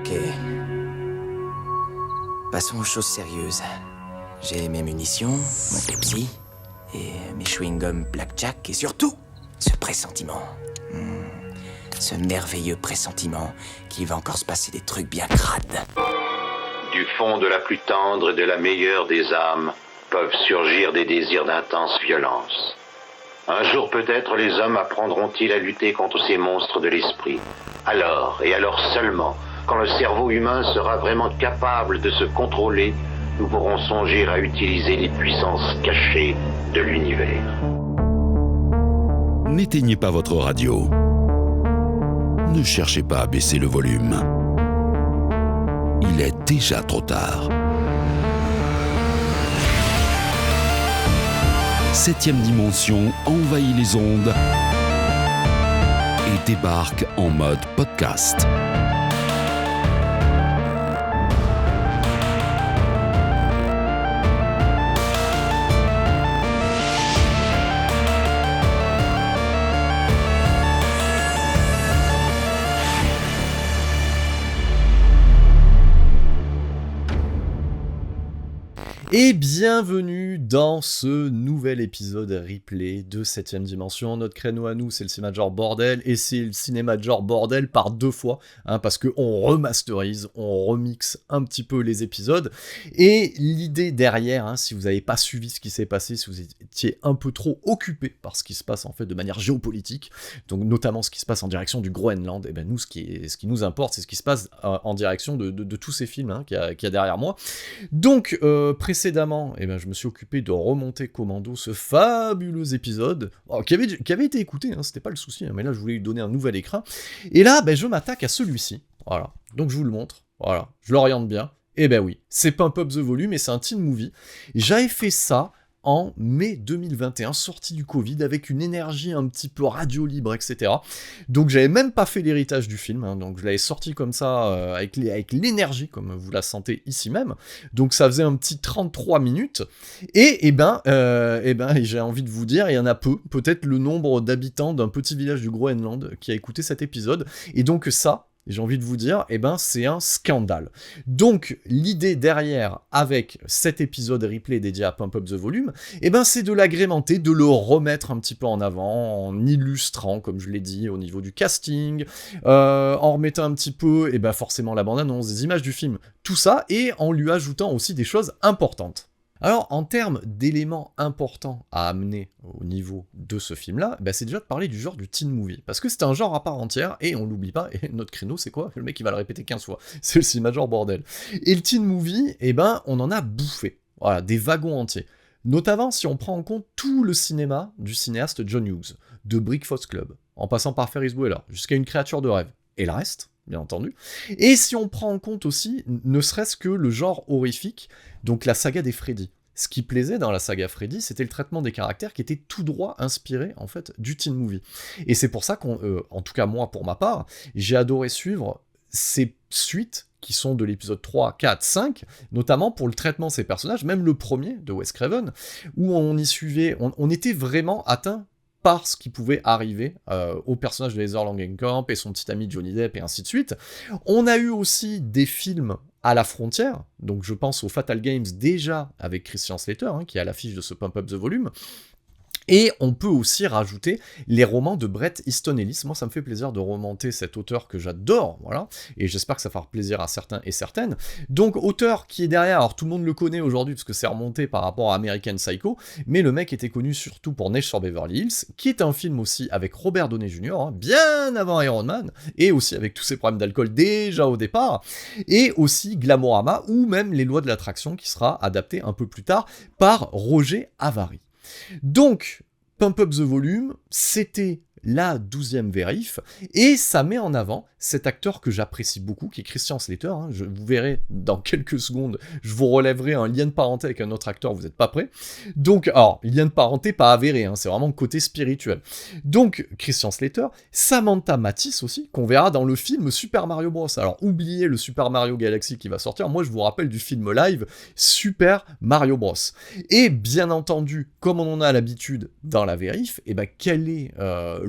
Ok. Passons aux choses sérieuses. J'ai mes munitions, mon Pepsi, et mes chewing-gums Blackjack, et surtout, ce pressentiment. Ce merveilleux pressentiment qu'il va encore se passer des trucs bien crades. Du fond de la plus tendre et de la meilleure des âmes peuvent surgir des désirs d'intense violence. Un jour peut-être les hommes apprendront-ils à lutter contre ces monstres de l'esprit. Alors, et alors seulement, quand le cerveau humain sera vraiment capable de se contrôler, nous pourrons songer à utiliser les puissances cachées de l'univers. N'éteignez pas votre radio. Ne cherchez pas à baisser le volume. Il est déjà trop tard. 7e dimension envahit les ondes et débarque en mode podcast. Et bienvenue dans ce nouvel épisode replay de 7ème dimension. Notre créneau à nous, c'est le cinéma de genre bordel, et c'est le cinéma de genre bordel par 2 fois, parce qu'on remasterise, on remixe un petit peu les épisodes. Et l'idée derrière, si vous n'avez pas suivi ce qui s'est passé, si vous étiez un peu trop occupé par ce qui se passe en fait de manière géopolitique, donc notamment ce qui se passe en direction du Groenland, et ben nous, ce qui nous importe, c'est ce qui se passe en direction de tous ces films qu'il y a derrière moi. Donc, précédemment, je me suis occupé de remonter commando ce fabuleux épisode, qui avait été écouté, c'était pas le souci, mais là je voulais lui donner un nouvel écran. Et là, je m'attaque à celui-ci, voilà. Donc je vous le montre, voilà, je l'oriente bien. Et oui, c'est Pump Up the Volume et c'est un teen movie. J'avais fait ça en mai 2021, sorti du Covid, avec une énergie un petit peu radio libre, etc. Donc j'avais même pas fait l'héritage du film, donc je l'avais sorti comme ça, avec l'énergie, comme vous la sentez ici même. Donc ça faisait un petit 33 minutes, et j'ai envie de vous dire, il y en a peu, peut-être le nombre d'habitants d'un petit village du Groenland qui a écouté cet épisode, et donc ça, j'ai envie de vous dire, c'est un scandale. Donc, l'idée derrière, avec cet épisode replay dédié à Pump Up the Volume, c'est de l'agrémenter, de le remettre un petit peu en avant, en illustrant, comme je l'ai dit, au niveau du casting, en remettant un petit peu, forcément la bande-annonce, des images du film, tout ça, et en lui ajoutant aussi des choses importantes. Alors, en termes d'éléments importants à amener au niveau de ce film-là, c'est déjà de parler du genre du teen movie. Parce que c'est un genre à part entière, et on l'oublie pas, et notre créneau, c'est quoi ? Le mec, il va le répéter 15 fois. C'est le cinéma de genre bordel. Et le teen movie, on en a bouffé. Voilà, des wagons entiers. Notamment si on prend en compte tout le cinéma du cinéaste John Hughes, de Brickhouse Club, en passant par Ferris Bueller, jusqu'à Une créature de rêve. Et le reste, bien entendu. Et si on prend en compte aussi, ne serait-ce que le genre horrifique, donc la saga des Freddy. Ce qui plaisait dans la saga Freddy, c'était le traitement des caractères qui était tout droit inspiré, en fait, du teen movie. Et c'est pour ça en tout cas moi, pour ma part, j'ai adoré suivre ces suites qui sont de l'épisode 3, 4, 5, notamment pour le traitement de ces personnages, même le premier, de Wes Craven, où on y suivait, on était vraiment atteint par ce qui pouvait arriver au personnage de Heather Langenkamp et son petit ami Johnny Depp et ainsi de suite. On a eu aussi des films à la frontière, donc je pense aux Fatal Games déjà avec Christian Slater, qui est à l'affiche de ce Pump Up the Volume. Et on peut aussi rajouter les romans de Bret Easton Ellis. Moi, ça me fait plaisir de remonter cet auteur que j'adore, voilà, et j'espère que ça fera plaisir à certains et certaines. Donc, auteur qui est derrière, alors tout le monde le connaît aujourd'hui, parce que c'est remonté par rapport à American Psycho, mais le mec était connu surtout pour Neige sur Beverly Hills, qui est un film aussi avec Robert Downey Jr., bien avant Iron Man, et aussi avec tous ses problèmes d'alcool déjà au départ, et aussi Glamorama, ou même Les Lois de l'Attraction, qui sera adapté un peu plus tard par Roger Avary. Donc, Pump Up the Volume, c'était la 12e vérif, et ça met en avant cet acteur que j'apprécie beaucoup, qui est Christian Slater, vous verrez dans quelques secondes, je vous relèverai un lien de parenté avec un autre acteur, vous n'êtes pas prêts. Donc, alors, lien de parenté pas avéré, c'est vraiment le côté spirituel. Donc, Christian Slater, Samantha Mathis aussi, qu'on verra dans le film Super Mario Bros. Alors, oubliez le Super Mario Galaxy qui va sortir, moi je vous rappelle du film live Super Mario Bros. Et bien entendu, comme on en a l'habitude dans la vérif, quel est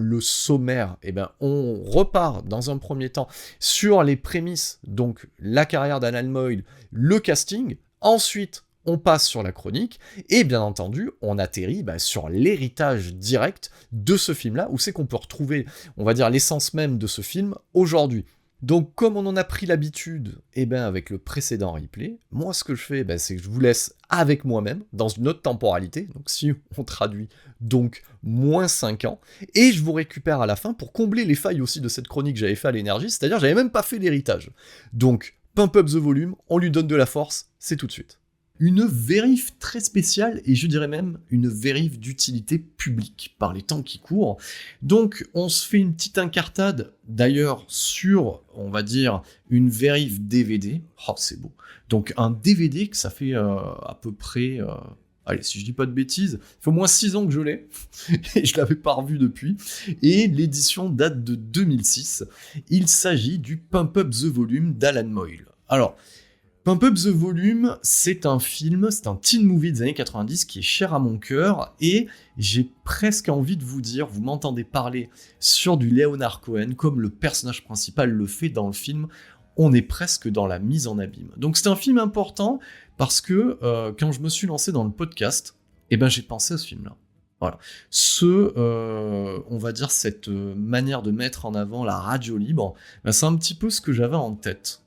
le sommaire, on repart dans un premier temps sur les prémices, donc la carrière d'Alan Moyle, le casting, ensuite on passe sur la chronique, et bien entendu, on atterrit sur l'héritage direct de ce film-là, où c'est qu'on peut retrouver, on va dire, l'essence même de ce film aujourd'hui. Donc, comme on en a pris l'habitude, avec le précédent replay, moi, ce que je fais, c'est que je vous laisse avec moi-même, dans une autre temporalité, donc si on traduit, donc, moins 5 ans, et je vous récupère à la fin pour combler les failles aussi de cette chronique que j'avais fait à l'énergie, c'est-à-dire, j'avais même pas fait l'héritage. Donc, pump up the volume, on lui donne de la force, c'est tout de suite. Une vérif très spéciale, et je dirais même une vérif d'utilité publique par les temps qui courent. Donc on se fait une petite incartade, d'ailleurs, sur, on va dire, une vérif DVD. Oh, c'est beau. Donc un DVD que ça fait à peu près... allez, si je dis pas de bêtises, ça fait au moins 6 ans que je l'ai, et je l'avais pas revu depuis, et l'édition date de 2006. Il s'agit du Pump Up the Volume d'Alan Moyle. Alors... Pump Up the Volume, c'est un film, c'est un teen movie des années 90 qui est cher à mon cœur, et j'ai presque envie de vous dire, vous m'entendez parler sur du Leonard Cohen, comme le personnage principal le fait dans le film, on est presque dans la mise en abîme. Donc c'est un film important, parce que quand je me suis lancé dans le podcast, j'ai pensé à ce film-là. Voilà. On va dire, cette manière de mettre en avant la radio libre, c'est un petit peu ce que j'avais en tête.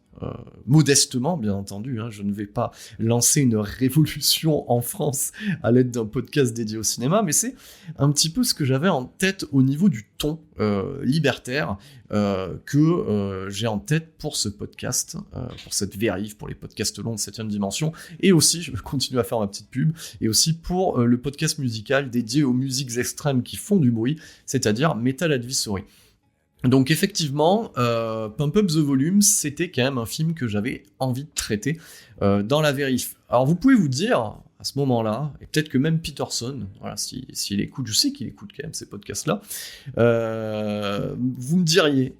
Modestement, bien entendu, je ne vais pas lancer une révolution en France à l'aide d'un podcast dédié au cinéma, mais c'est un petit peu ce que j'avais en tête au niveau du ton libertaire que j'ai en tête pour ce podcast, pour cette vérif, pour les podcasts longs de 7ème dimension, et aussi, je vais continuer à faire ma petite pub, et aussi pour le podcast musical dédié aux musiques extrêmes qui font du bruit, c'est-à-dire Metal Advisory. Donc effectivement, Pump Up the Volume, c'était quand même un film que j'avais envie de traiter dans la vérif. Alors vous pouvez vous dire, à ce moment-là, et peut-être que même Peterson, voilà, s'il écoute, je sais qu'il écoute quand même ces podcasts-là, vous me diriez,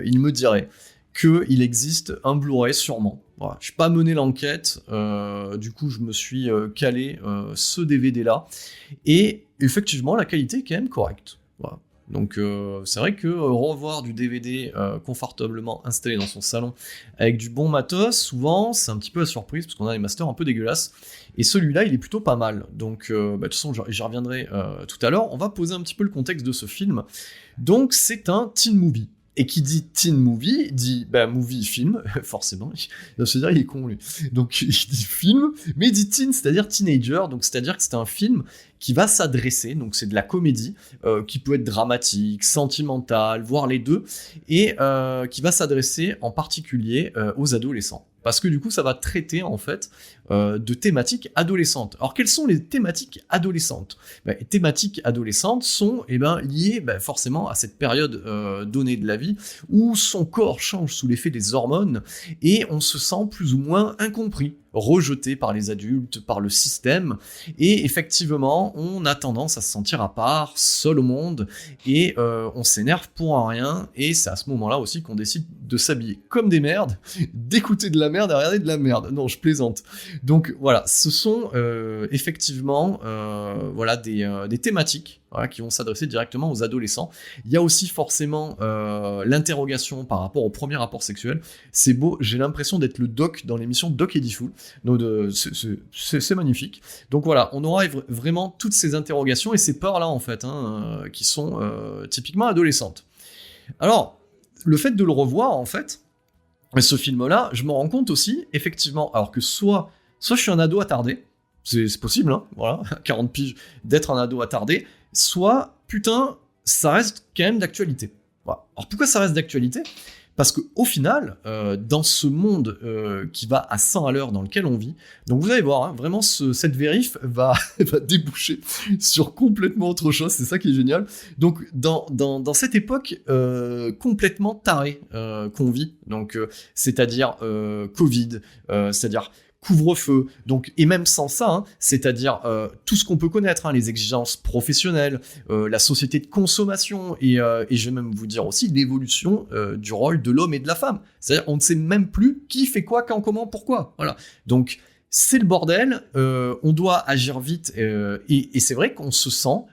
il me dirait, qu'il existe un Blu-ray sûrement. Voilà, je n'ai pas mené l'enquête, du coup je me suis calé ce DVD-là, et effectivement la qualité est quand même correcte. Voilà. Donc c'est vrai que revoir du DVD confortablement installé dans son salon avec du bon matos, souvent c'est un petit peu la surprise parce qu'on a des masters un peu dégueulasses, et celui-là il est plutôt pas mal. Donc de toute façon j'y reviendrai tout à l'heure. On va poser un petit peu le contexte de ce film. Donc c'est un teen movie. Et qui dit teen movie, dit movie, film, forcément, il va se dire il est con lui. Donc il dit film, mais il dit teen, c'est-à-dire teenager, donc c'est-à-dire que c'est un film qui va s'adresser, donc c'est de la comédie, qui peut être dramatique, sentimentale, voire les deux, et qui va s'adresser en particulier aux adolescents. Parce que du coup, ça va traiter en fait de thématiques adolescentes. Alors, quelles sont les thématiques adolescentes ? Les thématiques adolescentes sont liées forcément à cette période donnée de la vie où son corps change sous l'effet des hormones et on se sent plus ou moins incompris, rejeté par les adultes, par le système, et effectivement, on a tendance à se sentir à part, seul au monde, et on s'énerve pour un rien, et c'est à ce moment-là aussi qu'on décide de s'habiller comme des merdes, d'écouter de la merde et regarder de la merde. Non, je plaisante. Donc voilà, ce sont effectivement des thématiques qui vont s'adresser directement aux adolescents. Il y a aussi forcément l'interrogation par rapport au premier rapport sexuel. C'est beau, j'ai l'impression d'être le doc dans l'émission Doc Eddie Fool. Donc c'est magnifique. Donc voilà, on aura vraiment toutes ces interrogations et ces peurs-là en fait, qui sont typiquement adolescentes. Alors, le fait de le revoir en fait, ce film-là, je me rends compte aussi, effectivement, alors que soit je suis un ado attardé, c'est possible, voilà, à 40 piges, d'être un ado attardé, soit, putain, ça reste quand même d'actualité. Voilà. Alors pourquoi ça reste d'actualité ? Parce qu'au final, dans ce monde qui va à 100 à l'heure dans lequel on vit, donc vous allez voir, vraiment cette vérif va déboucher sur complètement autre chose, c'est ça qui est génial. Donc dans cette époque complètement tarée qu'on vit, donc c'est-à-dire Covid, c'est-à-dire couvre-feu, donc, et même sans ça, c'est-à-dire tout ce qu'on peut connaître, les exigences professionnelles, la société de consommation, et je vais même vous dire aussi l'évolution du rôle de l'homme et de la femme. C'est-à-dire on ne sait même plus qui fait quoi, quand, comment, pourquoi. Voilà. Donc c'est le bordel, on doit agir vite, et c'est vrai qu'on se sent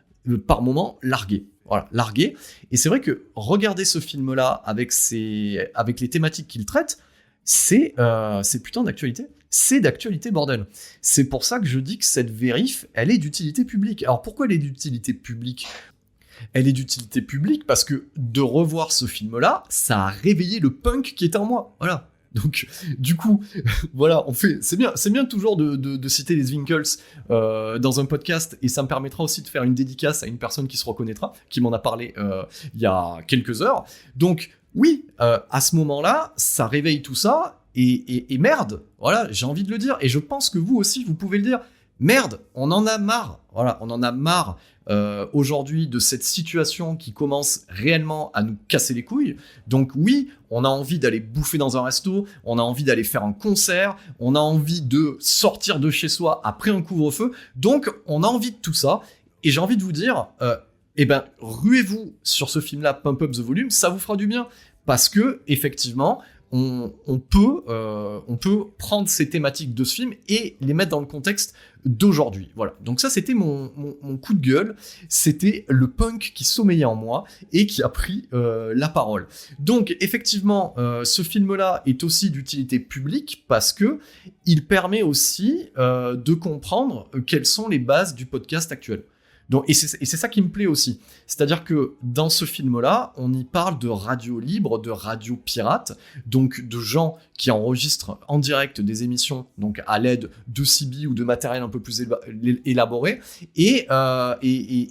par moments largué. Voilà, largué. Et c'est vrai que regarder ce film-là avec les thématiques qu'il traite, c'est putain d'actualité. C'est d'actualité, bordel. C'est pour ça que je dis que cette vérif, elle est d'utilité publique. Alors pourquoi elle est d'utilité publique ? Elle est d'utilité publique parce que de revoir ce film-là, ça a réveillé le punk qui était en moi. Voilà. Donc, du coup, voilà, c'est bien toujours de citer les Winkles dans un podcast, et ça me permettra aussi de faire une dédicace à une personne qui se reconnaîtra, qui m'en a parlé il y a quelques heures. Donc, oui, à ce moment-là, ça réveille tout ça, et merde, voilà, j'ai envie de le dire, et je pense que vous aussi, vous pouvez le dire. Merde, on en a marre. Voilà, on en a marre aujourd'hui de cette situation qui commence réellement à nous casser les couilles. Donc oui, on a envie d'aller bouffer dans un resto, on a envie d'aller faire un concert, on a envie de sortir de chez soi après un couvre-feu. Donc on a envie de tout ça. Et j'ai envie de vous dire, ruez-vous sur ce film-là, Pump Up the Volume, ça vous fera du bien. Parce que, effectivement, on peut prendre ces thématiques de ce film et les mettre dans le contexte d'aujourd'hui. Voilà. Donc ça, c'était mon coup de gueule. C'était le punk qui sommeillait en moi et qui a pris la parole. Donc effectivement, ce film-là est aussi d'utilité publique parce que il permet aussi de comprendre quelles sont les bases du podcast actuel. Donc, et c'est ça qui me plaît aussi. C'est-à-dire que dans ce film-là, on y parle de radio libre, de radio pirate, donc de gens qui enregistrent en direct des émissions, donc à l'aide de CB ou de matériel un peu plus élaboré, et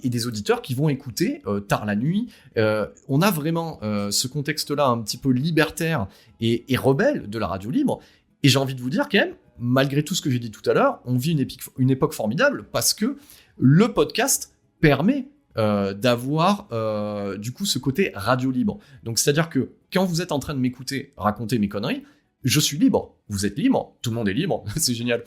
des auditeurs qui vont écouter tard la nuit. On a vraiment ce contexte-là un petit peu libertaire et rebelle de la radio libre. Et j'ai envie de vous dire quand même, malgré tout ce que j'ai dit tout à l'heure, on vit une époque formidable parce que le podcast permet d'avoir du coup ce côté radio libre. Donc c'est-à-dire que quand vous êtes en train de m'écouter raconter mes conneries, je suis libre, vous êtes libre, tout le monde est libre, c'est génial.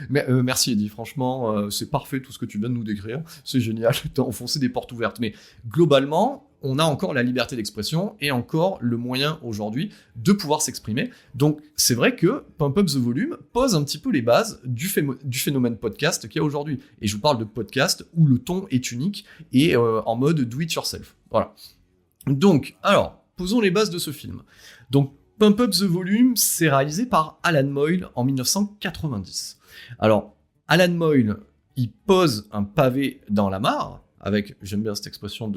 Mais, merci Eddy, franchement, c'est parfait tout ce que tu viens de nous décrire, c'est génial, t'as enfoncé des portes ouvertes. Mais globalement, on a encore la liberté d'expression et encore le moyen aujourd'hui de pouvoir s'exprimer. Donc c'est vrai que Pump Up the Volume pose un petit peu les bases du phénomène podcast qu'il y a aujourd'hui. Et je vous parle de podcast où le ton est unique et en mode do it yourself. Voilà. Donc, alors, posons les bases de ce film. Donc, Pump Up the Volume, c'est réalisé par Alan Moyle en 1990. Alors, Alan Moyle, il pose un pavé dans la mare, avec, j'aime bien cette expression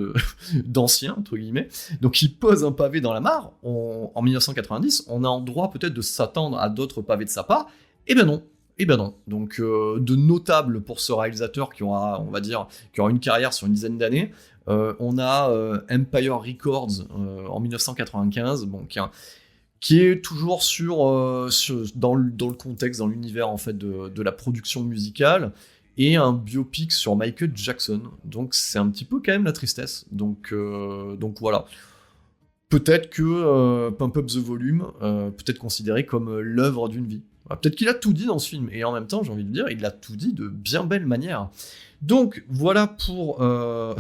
d'ancien, entre guillemets, donc il pose un pavé dans la mare, en 1990, on a en droit peut-être de s'attendre à d'autres pavés de sa part, eh ben non. Donc, de notable pour ce réalisateur qui aura, on va dire, qui aura une carrière sur une dizaine d'années, on a Empire Records en 1995, bon, qui est toujours dans le contexte, dans l'univers en fait de la production musicale, et un biopic sur Michael Jackson. Donc c'est un petit peu quand même la tristesse. Donc voilà. Peut-être que Pump Up the Volume peut être considéré comme l'œuvre d'une vie. Peut-être qu'il a tout dit dans ce film, et en même temps, j'ai envie de dire, il a tout dit de bien belle manière. Donc voilà pour le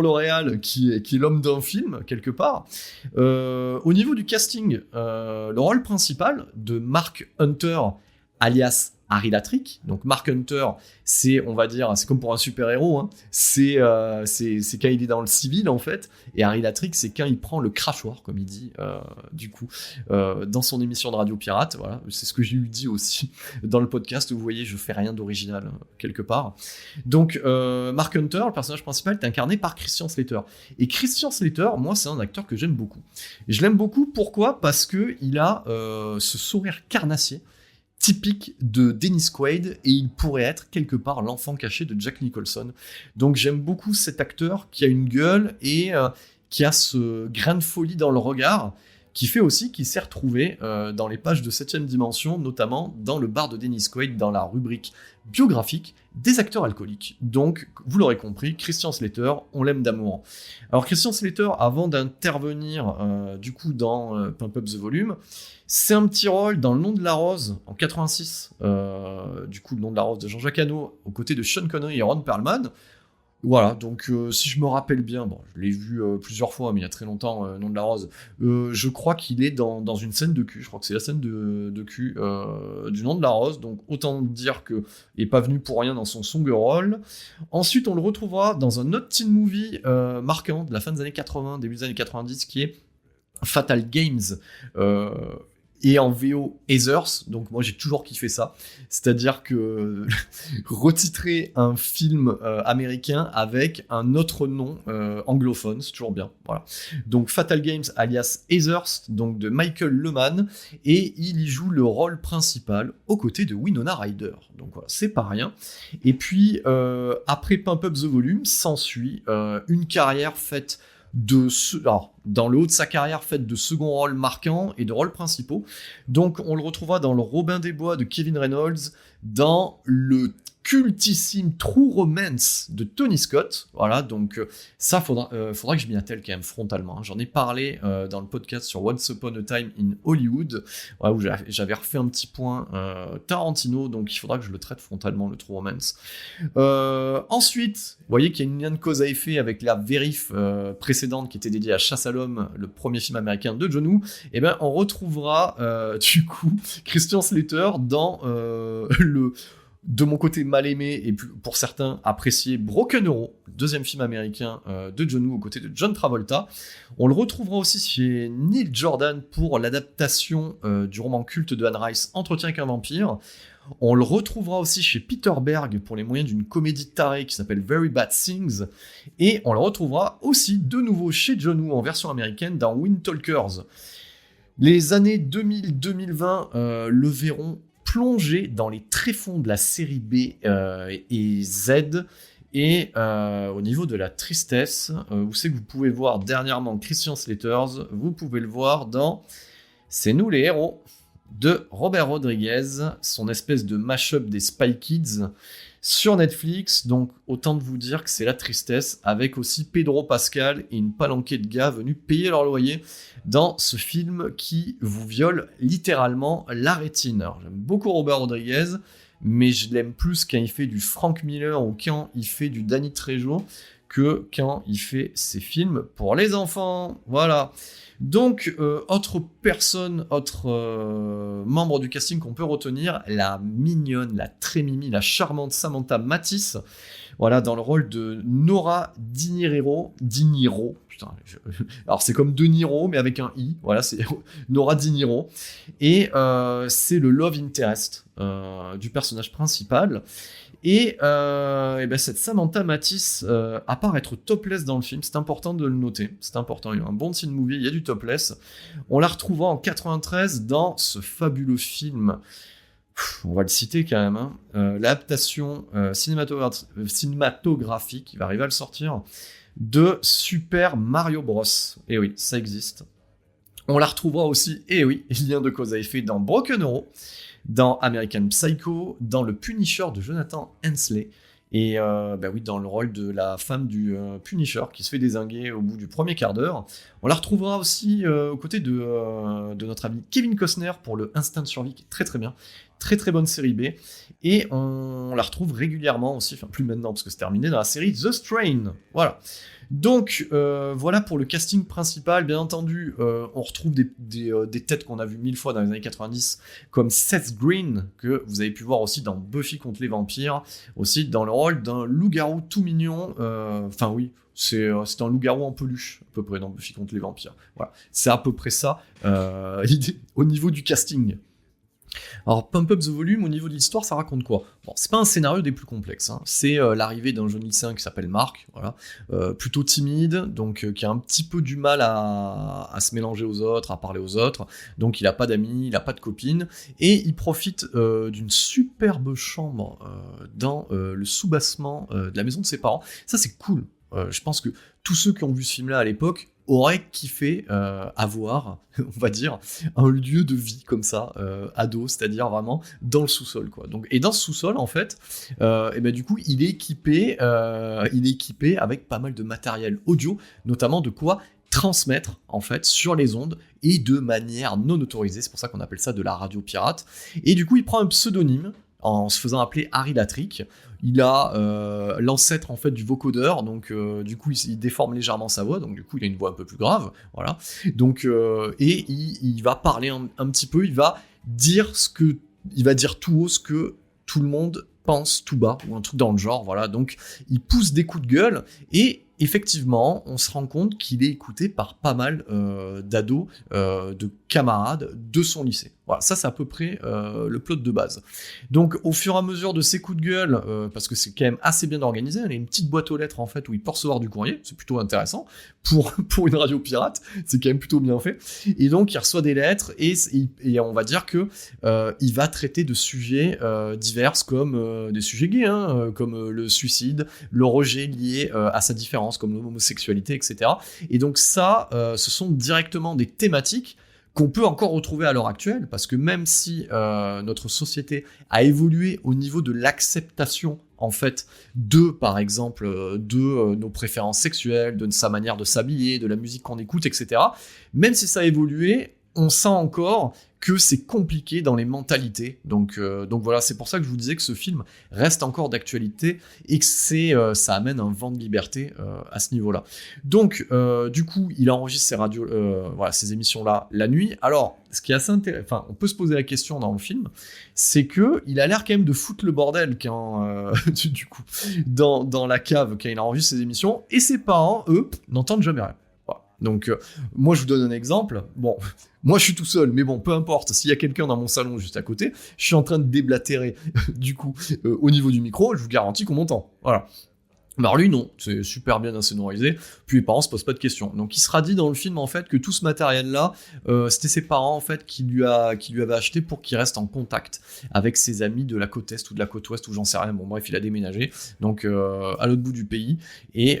réal qui est l'homme d'un film quelque part. Au niveau du casting, le rôle principal de Mark Hunter alias Harry Latrick. Donc Mark Hunter, c'est, on va dire, c'est comme pour un super-héros, hein. C'est quand il est dans le civil en fait, et Harry Latrick, c'est quand il prend le crachoir, comme il dit, dans son émission de radio pirate. Voilà, c'est ce que j'ai eu dit aussi dans le podcast. Vous voyez, je fais rien d'original quelque part. Donc Mark Hunter, le personnage principal, est incarné par Christian Slater. Et Christian Slater, moi, c'est un acteur que j'aime beaucoup. Et je l'aime beaucoup, pourquoi ? Parce que il a ce sourire carnassier typique de Dennis Quaid, et il pourrait être quelque part l'enfant caché de Jack Nicholson. Donc j'aime beaucoup cet acteur qui a une gueule et qui a ce grain de folie dans le regard, qui fait aussi qu'il s'est retrouvé dans les pages de 7ème dimension, notamment dans le bar de Dennis Quaid, dans la rubrique biographique des acteurs alcooliques. Donc, vous l'aurez compris, Christian Slater, on l'aime d'amour. Alors Christian Slater, avant d'intervenir du coup dans Pump Up the Volume, c'est un petit rôle dans Le Nom de la Rose en 86, du coup Le Nom de la Rose de Jean-Jacques Hano, aux côtés de Sean Connery et Ron Perlman, Voilà, donc si je me rappelle bien, bon, je l'ai vu plusieurs fois, mais il y a très longtemps, Nom de la Rose, je crois qu'il est dans une scène de cul, je crois que c'est la scène de cul du Nom de la Rose, donc autant dire qu'il n'est pas venu pour rien dans son song rôle. Ensuite, on le retrouvera dans un autre teen movie marquant de la fin des années 80, début des années 90, qui est Fatal Games, et en VO Heathers, donc moi j'ai toujours kiffé ça, c'est-à-dire que retitrer un film américain avec un autre nom anglophone, c'est toujours bien, voilà. Donc Fatal Games alias Heathers, donc de Michael Lehmann, et il y joue le rôle principal aux côtés de Winona Ryder, donc voilà, c'est pas rien. Et puis après Pump Up the Volume, s'ensuit une carrière faite dans le haut de sa carrière, faite de second rôles marquants et de rôles principaux. Donc on le retrouvera dans le Robin des Bois de Kevin Reynolds, dans le cultissime True Romance de Tony Scott. Voilà, donc ça, faudra que je m'y attelle quand même frontalement. J'en ai parlé dans le podcast sur Once Upon a Time in Hollywood, voilà, où j'avais refait un petit point Tarantino, donc il faudra que je le traite frontalement, le True Romance. Ensuite, vous voyez qu'il y a une lien de cause à effet avec la vérif précédente qui était dédiée à Chasse à l'homme, le premier film américain de John Woo. Et ben on retrouvera du coup Christian Slater dans le, de mon côté mal aimé et pour certains apprécié, Broken Arrow, deuxième film américain de John Woo aux côtés de John Travolta. On le retrouvera aussi chez Neil Jordan pour l'adaptation du roman culte de Anne Rice, Entretien avec un vampire. On le retrouvera aussi chez Peter Berg pour les moyens d'une comédie tarée qui s'appelle Very Bad Things. Et on le retrouvera aussi de nouveau chez John Woo en version américaine dans Wind Talkers. Les années 2000-2020 le verront plonger dans les tréfonds de la série B et Z. Et au niveau de la tristesse, vous savez que vous pouvez voir dernièrement Christian Slater, vous pouvez le voir dans C'est nous les héros de Robert Rodriguez, son espèce de mash-up des Spy Kids sur Netflix. Donc autant de vous dire que c'est la tristesse, avec aussi Pedro Pascal et une palanquée de gars venus payer leur loyer dans ce film qui vous viole littéralement la rétine. Alors, j'aime beaucoup Robert Rodriguez, mais je l'aime plus quand il fait du Frank Miller ou quand il fait du Danny Trejo que quand il fait ses films pour les enfants. Voilà. Donc, autre membre du casting qu'on peut retenir, la mignonne, la très mimi, la charmante Samantha Mathis, voilà, dans le rôle de Nora Diniro, putain, alors c'est comme De Niro, mais avec un I, voilà, c'est Nora Diniro, et c'est le love interest du personnage principal. Et ben cette Samantha Mathis, à part être topless dans le film, c'est important de le noter, c'est important, il y a un bon teen movie, il y a du topless. On la retrouvera en 93 dans ce fabuleux film, on va le citer quand même, hein, l'adaptation cinématographique, qui va arriver à le sortir, de Super Mario Bros. Et oui, ça existe. On la retrouvera aussi, et oui, lien de cause à effet, dans Broken Arrow, dans American Psycho, dans Le Punisher de Jonathan Hensley, et bah oui, dans le rôle de la femme du Punisher qui se fait dézinguer au bout du premier quart d'heure. On la retrouvera aussi aux côtés de notre ami Kevin Costner pour le Instinct de survie, qui est très très bien, très très bonne série B, et on la retrouve régulièrement aussi, enfin plus maintenant parce que c'est terminé, dans la série The Strain. Voilà. Donc voilà pour le casting principal. Bien entendu, on retrouve des têtes qu'on a vues 1000 fois dans les années 90, comme Seth Green, que vous avez pu voir aussi dans Buffy contre les vampires, aussi dans le rôle d'un loup-garou tout mignon. Enfin oui, c'est un loup-garou en peluche, à peu près, dans Buffy contre les vampires. Voilà, c'est à peu près ça l'idée au niveau du casting. Alors, Pump Up the Volume, au niveau de l'histoire, ça raconte quoi ? Bon, c'est pas un scénario des plus complexes, hein. C'est l'arrivée d'un jeune lycéen qui s'appelle Mark, voilà, plutôt timide, donc qui a un petit peu du mal à se mélanger aux autres, à parler aux autres, donc il a pas d'amis, il a pas de copine, et il profite d'une superbe chambre dans le sous-bassement de la maison de ses parents. Ça, c'est cool. Je pense que tous ceux qui ont vu ce film-là à l'époque aurait kiffé avoir, on va dire, un lieu de vie comme ça, ado, c'est-à-dire vraiment dans le sous-sol, quoi. Donc, et dans ce sous-sol, en fait, et ben du coup, il est équipé avec pas mal de matériel audio, notamment de quoi transmettre en fait sur les ondes et de manière non autorisée. C'est pour ça qu'on appelle ça de la radio pirate. Et du coup, il prend un pseudonyme en se faisant appeler Harry Latrick. Il a l'ancêtre en fait du vocodeur, donc du coup il déforme légèrement sa voix, donc du coup il a une voix un peu plus grave, voilà. Donc et il va parler un petit peu, il va dire tout haut ce que tout le monde pense tout bas, ou un truc dans le genre, voilà. Donc il pousse des coups de gueule, et effectivement, on se rend compte qu'il est écouté par pas mal d'ados, de camarades de son lycée. Voilà, ça c'est à peu près le plot de base. Donc au fur et à mesure de ces coups de gueule, parce que c'est quand même assez bien organisé, il y a une petite boîte aux lettres en fait où il peut recevoir du courrier, c'est plutôt intéressant pour une radio pirate, c'est quand même plutôt bien fait. Et donc il reçoit des lettres et on va dire que il va traiter de sujets divers comme des sujets gays, comme le suicide, le rejet lié à sa différence, comme l'homosexualité, etc. Et donc ça, ce sont directement des thématiques qu'on peut encore retrouver à l'heure actuelle, parce que même si notre société a évolué au niveau de l'acceptation, en fait, par exemple, de nos préférences sexuelles, de sa manière de s'habiller, de la musique qu'on écoute, etc., même si ça a évolué, on sent encore que c'est compliqué dans les mentalités. Donc voilà, c'est pour ça que je vous disais que ce film reste encore d'actualité et que ça amène un vent de liberté à ce niveau-là. Donc du coup, il enregistre ces émissions-là la nuit. Alors, ce qui est assez intéressant, on peut se poser la question dans le film, c'est que il a l'air quand même de foutre le bordel quand du coup dans la cave quand il enregistre ses émissions, et ses parents, eux, n'entendent jamais rien. Donc, moi, je vous donne un exemple. Bon, moi, je suis tout seul, mais bon, peu importe. S'il y a quelqu'un dans mon salon juste à côté, je suis en train de déblatérer, du coup, au niveau du micro, je vous garantis qu'on m'entend. Voilà. Alors lui, non, c'est super bien insonorisé, puis les parents se posent pas de questions. Donc il sera dit dans le film, en fait, que tout ce matériel-là, c'était ses parents, en fait, qui lui avaient acheté pour qu'il reste en contact avec ses amis de la côte Est ou de la côte Ouest, ou j'en sais rien. Bon, bref, il a déménagé, donc à l'autre bout du pays, et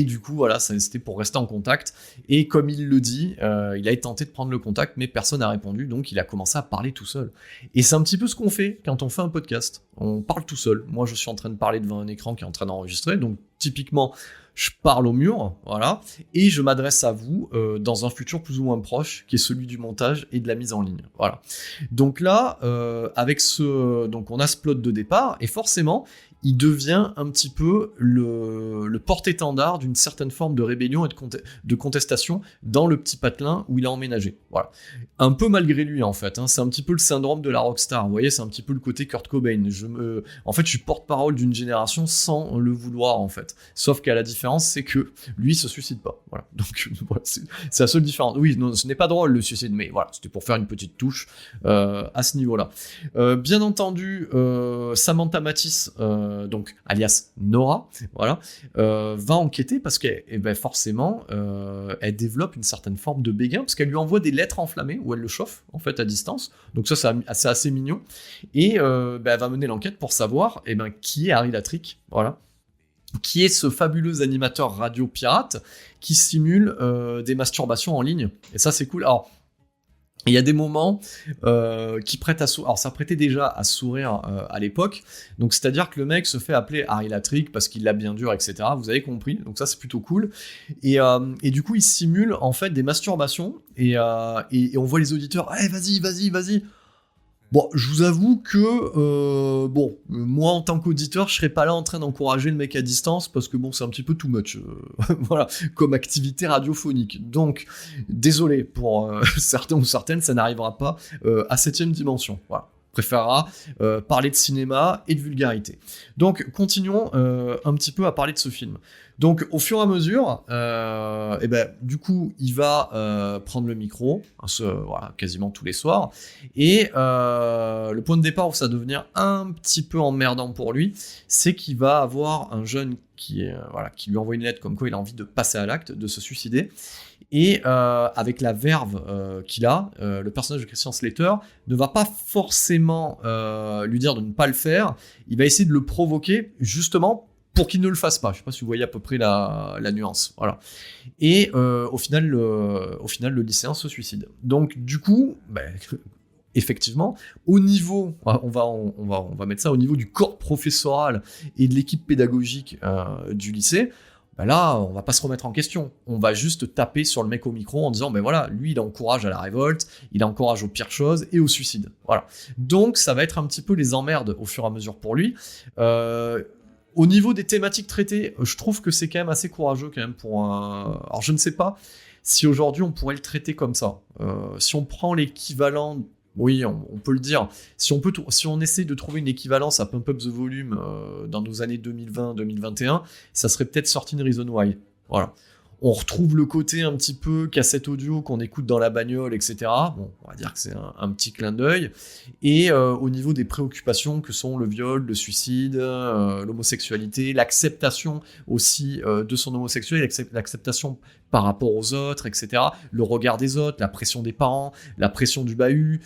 du coup, voilà, c'était pour rester en contact. Et comme il le dit, il a été tenté de prendre le contact, mais personne n'a répondu, donc il a commencé à parler tout seul. Et c'est un petit peu ce qu'on fait quand on fait un podcast. On parle tout seul. Moi, je suis en train de parler devant un écran qui est en train d'enregistrer, donc typiquement, je parle au mur, voilà, et je m'adresse à vous dans un futur plus ou moins proche, qui est celui du montage et de la mise en ligne, voilà. Donc là, donc on a ce plot de départ, et forcément, il devient un petit peu le porte-étendard d'une certaine forme de rébellion et de contestation dans le petit patelin où il a emménagé. Voilà. Un peu malgré lui, en fait. C'est un petit peu le syndrome de la rockstar. Vous voyez, c'est un petit peu le côté Kurt Cobain. En fait, je suis porte-parole d'une génération sans le vouloir, en fait. Sauf qu'à la différence, c'est que lui, il se suicide pas. Voilà. Donc, voilà, c'est la seule différence. Oui, non, ce n'est pas drôle, le suicide, mais voilà, c'était pour faire une petite touche à ce niveau-là. Bien entendu, Samantha Mathis, donc alias Nora, voilà, va enquêter parce que forcément elle développe une certaine forme de béguin, parce qu'elle lui envoie des lettres enflammées où elle le chauffe en fait à distance, donc ça c'est assez mignon, et elle va mener l'enquête pour savoir qui est Harry Latrick, voilà, qui est ce fabuleux animateur radio pirate qui simule des masturbations en ligne, et ça c'est cool. Alors il y a des moments qui prêtent à sourire. Alors ça prêtait déjà à sourire à l'époque, donc c'est-à-dire que le mec se fait appeler Harry Latrick parce qu'il l'a bien dur, etc. Vous avez compris, donc ça c'est plutôt cool. Et du coup il simule en fait des masturbations, et on voit les auditeurs, vas-y. Bon, je vous avoue que, moi en tant qu'auditeur, je serais pas là en train d'encourager le mec à distance, parce que bon, c'est un petit peu too much, voilà, comme activité radiophonique. Donc, désolé pour certains ou certaines, ça n'arrivera pas à 7ème dimension, voilà. Préférera parler de cinéma et de vulgarité. Donc, continuons un petit peu à parler de ce film. Donc, au fur et à mesure, du coup, il va prendre le micro, voilà, quasiment tous les soirs, et le point de départ où ça va devenir un petit peu emmerdant pour lui, c'est qu'il va avoir un jeune qui lui envoie une lettre comme quoi il a envie de passer à l'acte, de se suicider. Et avec la verve qu'il a, le personnage de Christian Slater ne va pas forcément lui dire de ne pas le faire. Il va essayer de le provoquer justement pour qu'il ne le fasse pas. Je ne sais pas si vous voyez à peu près la nuance. Voilà. Et au final, le lycéen se suicide. Donc du coup, effectivement, au niveau, on va mettre ça au niveau du corps professoral et de l'équipe pédagogique du lycée, Ben là, on va pas se remettre en question. On va juste taper sur le mec au micro en disant, ben voilà, lui, il encourage à la révolte, il encourage aux pires choses et au suicide. Voilà. Donc, ça va être un petit peu les emmerdes au fur et à mesure pour lui. Au niveau des thématiques traitées, je trouve que c'est quand même assez courageux quand même pour un... Alors, je ne sais pas si aujourd'hui on pourrait le traiter comme ça. Si on prend l'équivalent... Oui, on peut le dire. Si on essaie de trouver une équivalence à Pump Up the Volume dans nos années 2020-2021, ça serait peut-être Sorting Reason Why. Voilà. On retrouve le côté un petit peu cassette audio qu'on écoute dans la bagnole, etc. Bon, on va dire que c'est un petit clin d'œil. Et au niveau des préoccupations que sont le viol, le suicide, l'homosexualité, l'acceptation aussi de son homosexualité, l'acceptation par rapport aux autres, etc. Le regard des autres, la pression des parents, la pression du bahut,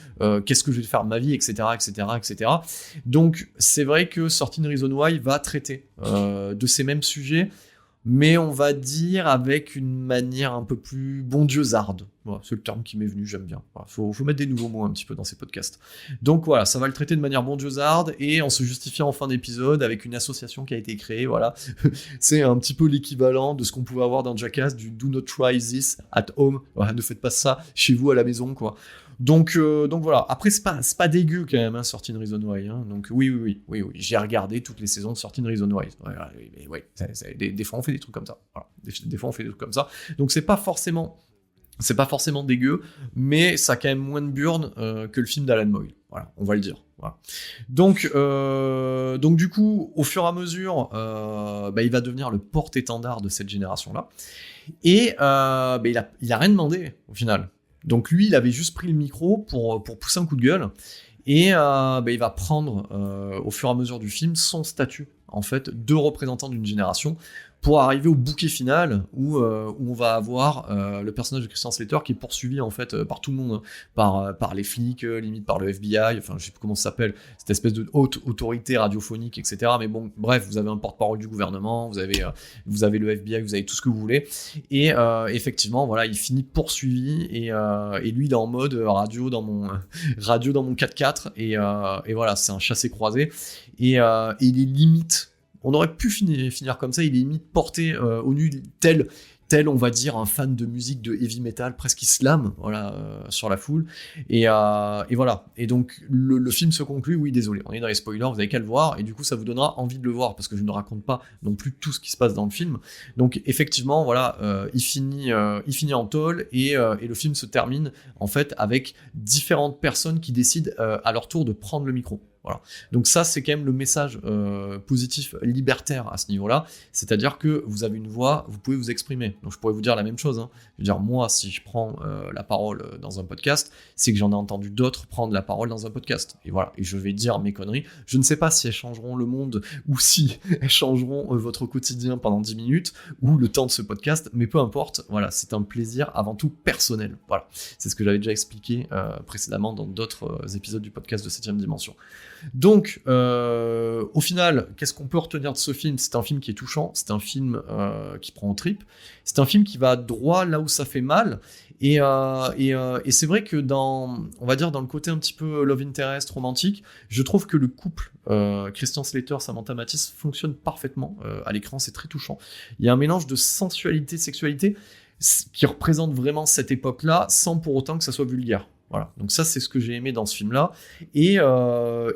qu'est-ce que je vais faire de ma vie, etc., etc., etc. Donc, c'est vrai que Sorting Reason Why va traiter de ces mêmes sujets, mais on va dire avec une manière un peu plus bondieuxarde. Voilà, c'est le terme qui m'est venu, j'aime bien. Voilà, faut mettre des nouveaux mots un petit peu dans ces podcasts. Donc voilà, ça va le traiter de manière bondieuxarde et en se justifiant en fin d'épisode avec une association qui a été créée. Voilà, c'est un petit peu l'équivalent de ce qu'on pouvait avoir dans Jackass, du Do not try this at home. Voilà, ne faites pas ça chez vous à la maison, quoi. Donc voilà. Après, c'est pas dégueu quand même, hein, Sorting Reason Why. Hein. Donc oui. J'ai regardé toutes les saisons de Sorting Reason Why. Des fois on fait des trucs comme ça. Voilà. Des fois on fait des trucs comme ça. Donc c'est pas forcément dégueu, mais ça a quand même moins de burn que le film d'Alan Moyle. Voilà, on va le dire. Voilà. Donc du coup, au fur et à mesure, il va devenir le porte-étendard de cette génération-là. Et il a rien demandé au final. Donc lui, il avait juste pris le micro pour pousser un coup de gueule. Et il va prendre, au fur et à mesure du film, son statut, en fait, de représentant d'une génération, pour arriver au bouquet final où on va avoir le personnage de Christian Slater qui est poursuivi en fait par tout le monde, par les flics, limite par le FBI, enfin je sais plus comment ça s'appelle, cette espèce de haute autorité radiophonique, etc. Mais bon, bref, vous avez un porte-parole du gouvernement, vous avez le FBI, vous avez tout ce que vous voulez, et effectivement, voilà, il finit poursuivi et lui il est en mode radio dans mon 4x4 et voilà, c'est un chassé-croisé et il est limite. On aurait pu finir comme ça, il est limite porté au nu tel, on va dire, un fan de musique de heavy metal, presque islam, voilà, sur la foule. Et voilà. Et donc, le film se conclut, oui, désolé, on est dans les spoilers, vous avez qu'à le voir, et du coup, ça vous donnera envie de le voir, parce que je ne raconte pas non plus tout ce qui se passe dans le film. Donc, effectivement, voilà, il finit en tôle, et le film se termine, en fait, avec différentes personnes qui décident à leur tour de prendre le micro. Voilà. Donc ça, c'est quand même le message positif, libertaire à ce niveau-là. C'est-à-dire que vous avez une voix, vous pouvez vous exprimer. Donc je pourrais vous dire la même chose. Hein. Je veux dire, moi, si je prends la parole dans un podcast, c'est que j'en ai entendu d'autres prendre la parole dans un podcast. Et voilà. Et je vais dire mes conneries. Je ne sais pas si elles changeront le monde ou si elles changeront votre quotidien pendant 10 minutes ou le temps de ce podcast. Mais peu importe. Voilà. C'est un plaisir avant tout personnel. Voilà. C'est ce que j'avais déjà expliqué précédemment dans d'autres épisodes du podcast de 7ème Dimension. Donc, au final, qu'est-ce qu'on peut retenir de ce film ? C'est un film qui est touchant, c'est un film qui prend en tripes, c'est un film qui va droit là où ça fait mal, et c'est vrai que on va dire dans le côté un petit peu love interest romantique, je trouve que le couple Christian Slater, Samantha Mathis fonctionne parfaitement à l'écran, c'est très touchant. Il y a un mélange de sensualité, sexualité qui représente vraiment cette époque-là, sans pour autant que ça soit vulgaire. Voilà, donc ça c'est ce que j'ai aimé dans ce film-là, et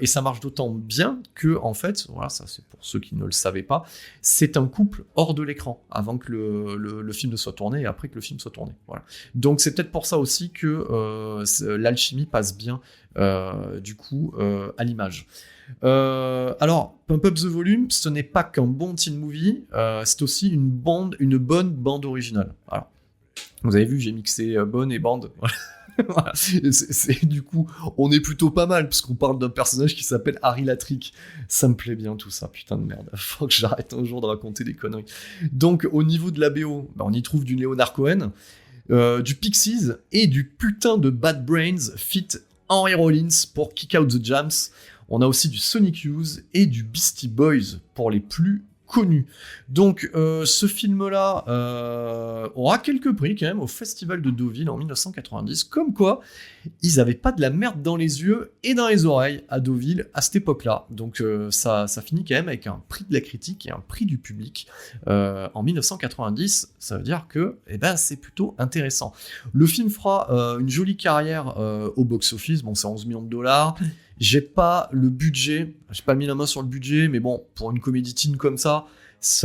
ça marche d'autant bien que, en fait, voilà, ça c'est pour ceux qui ne le savaient pas, c'est un couple hors de l'écran, avant que le film ne soit tourné et après que le film soit tourné. Voilà. Donc c'est peut-être pour ça aussi que l'alchimie passe bien, du coup, à l'image. Alors, Pump Up the Volume, ce n'est pas qu'un bon teen movie, c'est aussi une bonne bande originale. Alors, vous avez vu, j'ai mixé bonne et bande. Voilà. Du coup, on est plutôt pas mal, parce qu'on parle d'un personnage qui s'appelle Harry Latrick. Ça me plaît bien tout ça, putain de merde. Faut que j'arrête un jour de raconter des conneries. Donc, au niveau de la BO, on y trouve du Leonard Cohen, du Pixies et du putain de Bad Brains fit Henry Rollins pour Kick Out the Jams. On a aussi du Sonic Youth et du Beastie Boys pour les plus connu. Donc ce film-là aura quelques prix quand même au Festival de Deauville en 1990, comme quoi ils avaient pas de la merde dans les yeux et dans les oreilles à Deauville à cette époque-là. Donc ça finit quand même avec un prix de la critique et un prix du public en 1990. Ça veut dire que c'est plutôt intéressant. Le film fera une jolie carrière au box-office. Bon, c'est 11 millions de dollars. J'ai pas le budget, j'ai pas mis la main sur le budget, mais bon, pour une comédie teen comme ça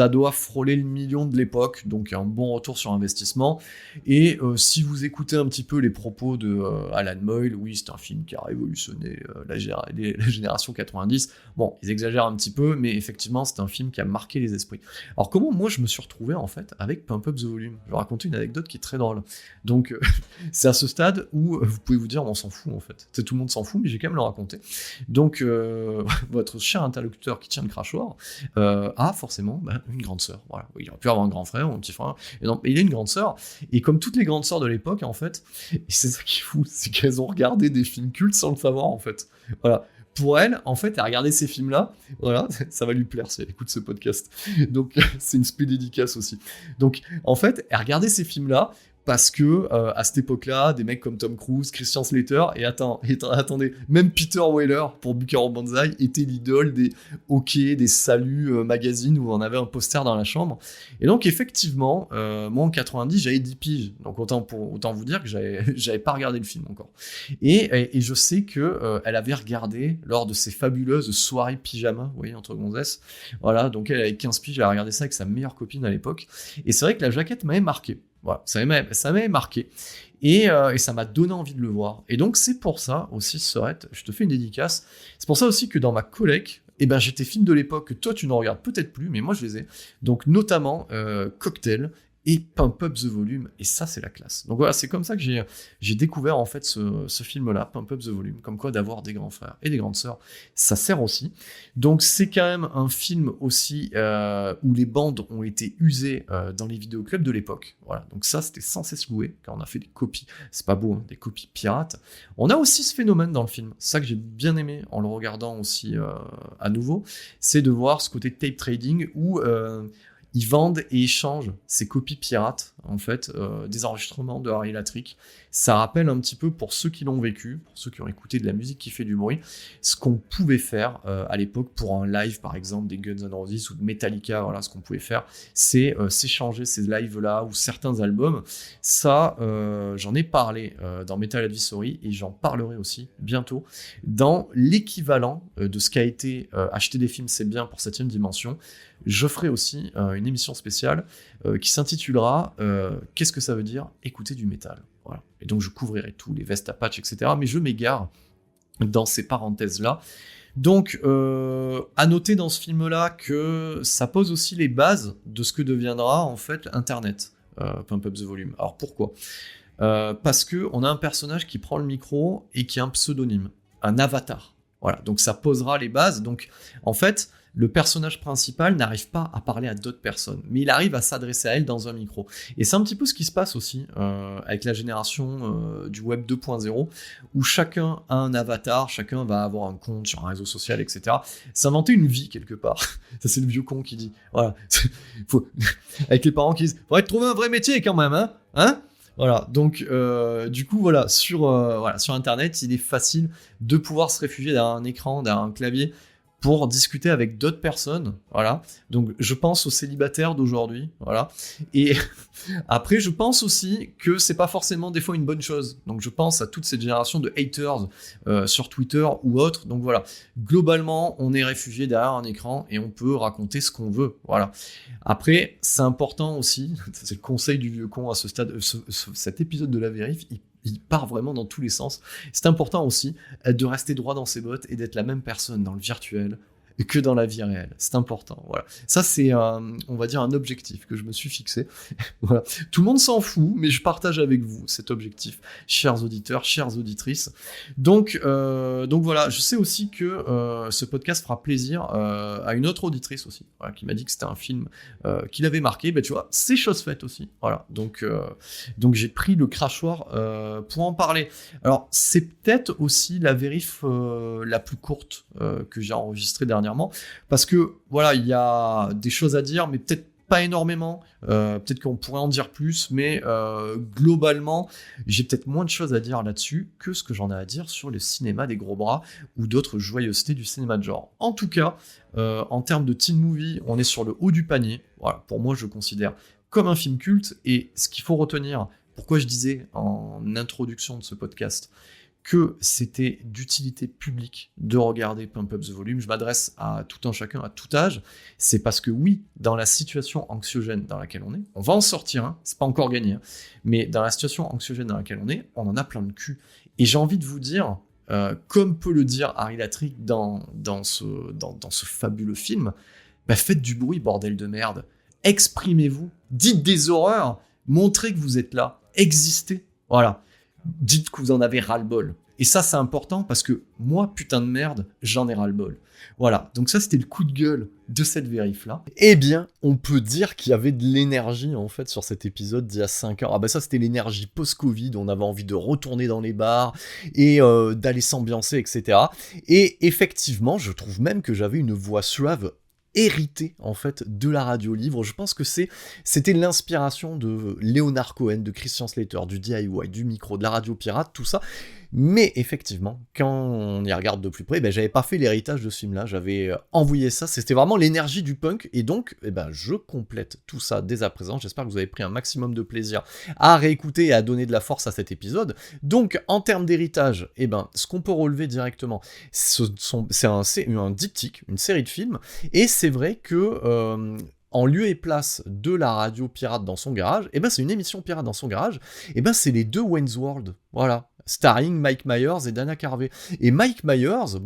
doit frôler le million de l'époque, donc un bon retour sur investissement. Et si vous écoutez un petit peu les propos de Alan Moyle, oui, c'est un film qui a révolutionné la génération 90. Bon, ils exagèrent un petit peu, mais effectivement, c'est un film qui a marqué les esprits. Alors comment moi je me suis retrouvé en fait avec Pump Up the Volume ? Je vais raconter une anecdote qui est très drôle. Donc c'est à ce stade où vous pouvez vous dire, on s'en fout en fait. Tout le monde s'en fout, mais j'ai quand même le raconter. Donc votre cher interlocuteur qui tient le crachoir a forcément une grande sœur. Voilà. Il aurait pu avoir un grand frère ou un petit frère. Et non, il a une grande sœur. Et comme toutes les grandes sœurs de l'époque, en fait, et c'est ça qui est fou, c'est qu'elles ont regardé des films cultes sans le savoir, en fait. Voilà. Pour elle, en fait, elle a regardé ces films-là. Voilà, ça va lui plaire si elle écoute ce podcast. Donc, c'est une spé dédicace aussi. Donc, en fait, elle regardait ces films-là parce que à cette époque-là, des mecs comme Tom Cruise, Christian Slater, et attendez, même Peter Weller pour Buckaroo Banzai était l'idole des hockey, des saluts magazines où on avait un poster dans la chambre. Et donc effectivement, moi en 90, j'avais 10 piges, donc autant vous dire que j'avais pas regardé le film encore. Et je sais que elle avait regardé lors de ces fabuleuses soirées pyjama, vous voyez, entre gonzesses. Voilà, donc elle avait 15 piges, elle a regardé ça avec sa meilleure copine à l'époque. Et c'est vrai que la jaquette m'avait marqué. Voilà, ça m'avait marqué. Et ça m'a donné envie de le voir. Et donc, c'est pour ça aussi, Sorette, je te fais une dédicace. C'est pour ça aussi que dans ma collecte, j'ai tes films de l'époque que toi, tu n'en regardes peut-être plus, mais moi, je les ai. Donc, notamment Cocktail et Pump Up the Volume. Et ça, c'est la classe. Donc voilà, c'est comme ça que j'ai découvert en fait ce film-là, Pump Up the Volume. Comme quoi, d'avoir des grands frères et des grandes sœurs, ça sert aussi. Donc, c'est quand même un film aussi où les bandes ont été usées dans les vidéoclubs de l'époque. Voilà. Donc ça, c'était sans cesse loué quand on a fait des copies. C'est pas beau, hein, des copies pirates. On a aussi ce phénomène dans le film. C'est ça que j'ai bien aimé en le regardant aussi à nouveau. C'est de voir ce côté tape trading où ils vendent et échangent ces copies pirates, en fait, des enregistrements de Harry Latrick. Ça rappelle un petit peu, pour ceux qui l'ont vécu, pour ceux qui ont écouté de la musique qui fait du bruit, ce qu'on pouvait faire à l'époque pour un live, par exemple, des Guns N' Roses ou de Metallica. Voilà, ce qu'on pouvait faire, c'est s'échanger ces lives-là ou certains albums. Ça, j'en ai parlé dans Metal Advisory et j'en parlerai aussi bientôt dans l'équivalent de ce qu'a été acheter des films, c'est bien pour 7ème dimension. Je ferai aussi une émission spéciale qui s'intitulera Qu'est-ce que ça veut dire écouter du métal ? Voilà. Et donc je couvrirai tout, les vestes à patch, etc. Mais je m'égare dans ces parenthèses-là. Donc, à noter dans ce film-là que ça pose aussi les bases de ce que deviendra en fait Internet, Pump Up the Volume. Alors pourquoi ? Parce qu'on a un personnage qui prend le micro et qui a un pseudonyme, un avatar. Voilà, donc ça posera les bases. Donc en fait, le personnage principal n'arrive pas à parler à d'autres personnes, mais il arrive à s'adresser à elle dans un micro. Et c'est un petit peu ce qui se passe aussi avec la génération du web 2.0, où chacun a un avatar, chacun va avoir un compte sur un réseau social, etc. S'inventer une vie quelque part. Ça, c'est le vieux con qui dit. Voilà. Avec les parents qui disent, faudrait trouver un vrai métier quand même, hein. Voilà, donc du coup, voilà, sur Internet, il est facile de pouvoir se réfugier derrière un écran, derrière un clavier, pour discuter avec d'autres personnes, voilà. Donc je pense aux célibataires d'aujourd'hui, voilà. Et après, je pense aussi que c'est pas forcément des fois une bonne chose. Donc je pense à toute cette génération de haters sur Twitter ou autre. Donc voilà, globalement, on est réfugié derrière un écran et on peut raconter ce qu'on veut, voilà. Après, c'est important aussi, c'est le conseil du vieux con à ce stade, cet épisode de La Vérif, il part vraiment dans tous les sens. C'est important aussi de rester droit dans ses bottes et d'être la même personne dans le virtuel que dans la vie réelle. C'est important, voilà. Ça, c'est, on va dire, un objectif que je me suis fixé. Voilà. Tout le monde s'en fout, mais je partage avec vous cet objectif, chers auditeurs, chères auditrices. Donc voilà, je sais aussi que ce podcast fera plaisir à une autre auditrice aussi, voilà, qui m'a dit que c'était un film qui l'avait marqué. Ben, tu vois, c'est chose faite aussi. Voilà. Donc j'ai pris le crachoir pour en parler. Alors, c'est peut-être aussi la vérif la plus courte que j'ai enregistrée dernièrement. dernièrement, parce que voilà, il y a des choses à dire, mais peut-être pas énormément, peut-être qu'on pourrait en dire plus, mais globalement, j'ai peut-être moins de choses à dire là-dessus que ce que j'en ai à dire sur le cinéma des gros bras ou d'autres joyeusetés du cinéma de genre. En tout cas, en termes de teen movie, on est sur le haut du panier. Voilà, pour moi, je considère comme un film culte, et ce qu'il faut retenir, pourquoi je disais en introduction de ce podcast que c'était d'utilité publique de regarder Pump Up the Volume, je m'adresse à tout un chacun, à tout âge, c'est parce que oui, dans la situation anxiogène dans laquelle on va en sortir, hein, c'est pas encore gagné, hein, mais dans la situation anxiogène dans laquelle on en a plein le cul. Et j'ai envie de vous dire, comme peut le dire Harry Latrick dans ce fabuleux film, bah faites du bruit, bordel de merde, exprimez-vous, dites des horreurs, montrez que vous êtes là, existez, voilà. Dites que vous en avez ras-le-bol. Et ça, c'est important parce que moi, putain de merde, j'en ai ras-le-bol. Voilà, donc ça, c'était le coup de gueule de cette vérif-là. Eh bien, on peut dire qu'il y avait de l'énergie, en fait, sur cet épisode d'il y a 5 heures. Ah ben ça, c'était l'énergie post-Covid, on avait envie de retourner dans les bars et d'aller s'ambiancer, etc. Et effectivement, je trouve même que j'avais une voix suave hérité en fait de la radio livre. Je pense que c'était l'inspiration de Leonard Cohen, de Christian Slater, du DIY, du micro, de la radio pirate, tout ça. Mais effectivement, quand on y regarde de plus près, j'avais pas fait l'héritage de ce film-là, j'avais envoyé ça, c'était vraiment l'énergie du punk, et donc je complète tout ça dès à présent. J'espère que vous avez pris un maximum de plaisir à réécouter et à donner de la force à cet épisode. Donc en termes d'héritage, ce qu'on peut relever directement, c'est un diptyque, une série de films, et c'est vrai que en lieu et place de la radio pirate dans son garage, c'est une émission pirate dans son garage, c'est les deux Wayne's World, voilà, starring Mike Myers et Dana Carvey. Et Mike Myers,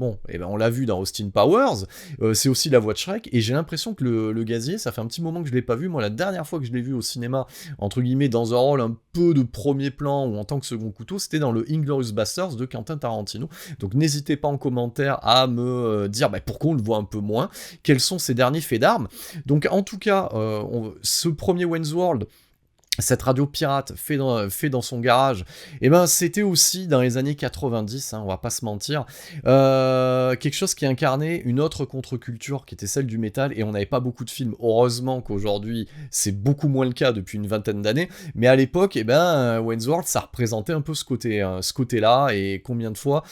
on l'a vu dans Austin Powers, c'est aussi la voix de Shrek, et j'ai l'impression que le gazier, ça fait un petit moment que je l'ai pas vu. Moi, la dernière fois que je l'ai vu au cinéma, entre guillemets, dans un rôle un peu de premier plan ou en tant que second couteau, c'était dans le Inglourious Basterds de Quentin Tarantino. Donc n'hésitez pas en commentaire à me dire pourquoi on le voit un peu moins, quels sont ses derniers faits d'armes. Donc en tout cas, ce premier Wayne's World, cette radio pirate fait dans son garage, c'était aussi dans les années 90, on va pas se mentir, quelque chose qui incarnait une autre contre-culture qui était celle du métal, et on n'avait pas beaucoup de films. Heureusement qu'aujourd'hui c'est beaucoup moins le cas depuis une vingtaine d'années, mais à l'époque, Wayne's World, ça représentait un peu ce côté-là, et combien de fois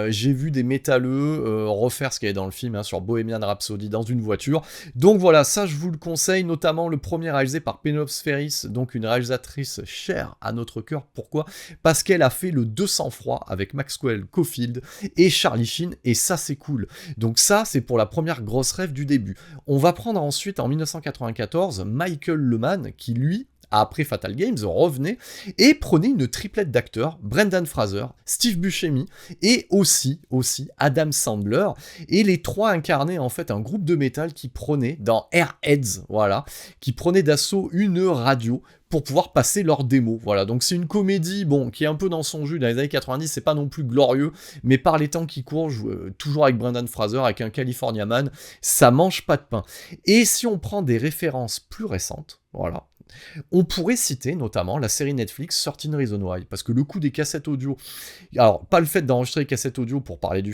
j'ai vu des métalleux refaire ce qu'il y avait dans le film, sur Bohemian Rhapsody dans une voiture. Donc voilà, ça je vous le conseille, notamment le premier réalisé par Penelope Ferris, donc une réalisatrice chère à notre cœur. Pourquoi ? Parce qu'elle a fait le 200 froid avec Maxwell Caulfield et Charlie Sheen, et ça c'est cool. Donc ça c'est pour la première grosse rêve du début. On va prendre ensuite en 1994 Michael Lehmann qui lui, après Fatal Games, revenait et prenait une triplette d'acteurs, Brendan Fraser, Steve Buscemi et aussi Adam Sandler, et les trois incarnaient en fait un groupe de métal qui prenait dans Airheads, voilà, qui prenait d'assaut une radio pour pouvoir passer leurs démos, voilà. Donc c'est une comédie, qui est un peu dans son jus dans les années 90, c'est pas non plus glorieux, mais par les temps qui courent, toujours avec Brendan Fraser, avec un California Man, ça mange pas de pain. Et si on prend des références plus récentes, voilà, on pourrait citer notamment la série Netflix 13 Reasons Why, parce que le coup des cassettes audio, alors pas le fait d'enregistrer les cassettes audio pour parler du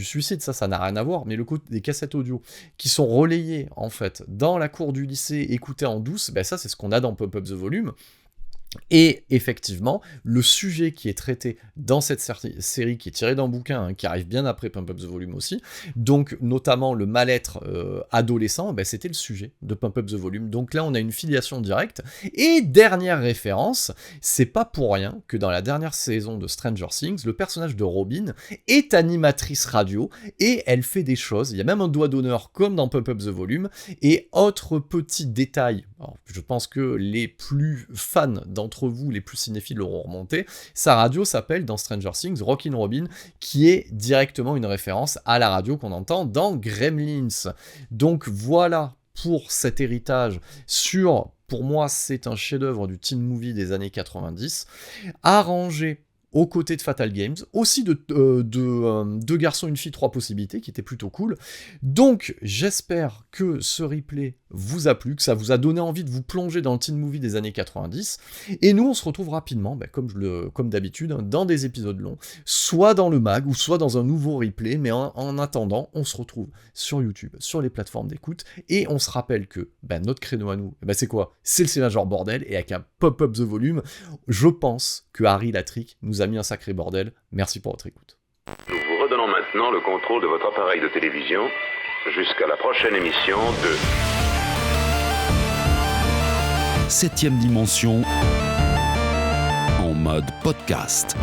suicide, ça n'a rien à voir, mais le coup des cassettes audio qui sont relayées en fait dans la cour du lycée, écoutées en douce, ça c'est ce qu'on a dans Pump Up the Volume. Et effectivement, le sujet qui est traité dans cette série, qui est tiré d'un bouquin, qui arrive bien après Pump Up the Volume aussi, donc notamment le mal-être adolescent, c'était le sujet de Pump Up the Volume. Donc là, on a une filiation directe. Et dernière référence, c'est pas pour rien que dans la dernière saison de Stranger Things, le personnage de Robin est animatrice radio, et elle fait des choses, il y a même un doigt d'honneur comme dans Pump Up the Volume, et autre petit détail, alors, je pense que les plus fans d'entre vous, les plus cinéphiles l'auront remonté, sa radio s'appelle dans Stranger Things Rockin' Robin, qui est directement une référence à la radio qu'on entend dans Gremlins. Donc voilà pour cet héritage pour moi c'est un chef-d'œuvre du teen movie des années 90, arrangé aux côtés de Fatal Games, aussi de Deux garçons, une fille, 3 possibilités, qui était plutôt cool. Donc, j'espère que ce replay vous a plu, que ça vous a donné envie de vous plonger dans le teen movie des années 90, et nous, on se retrouve rapidement, comme d'habitude, hein, dans des épisodes longs, soit dans le mag, ou soit dans un nouveau replay, mais en attendant, on se retrouve sur YouTube, sur les plateformes d'écoute, et on se rappelle que notre créneau à nous, c'est quoi ? C'est le cinéma genre bordel, et avec un pop-up the volume, je pense que Harry Latrick nous a mis un sacré bordel. Merci pour votre écoute. Nous vous redonnons maintenant le contrôle de votre appareil de télévision jusqu'à la prochaine émission de 7e dimension en mode podcast.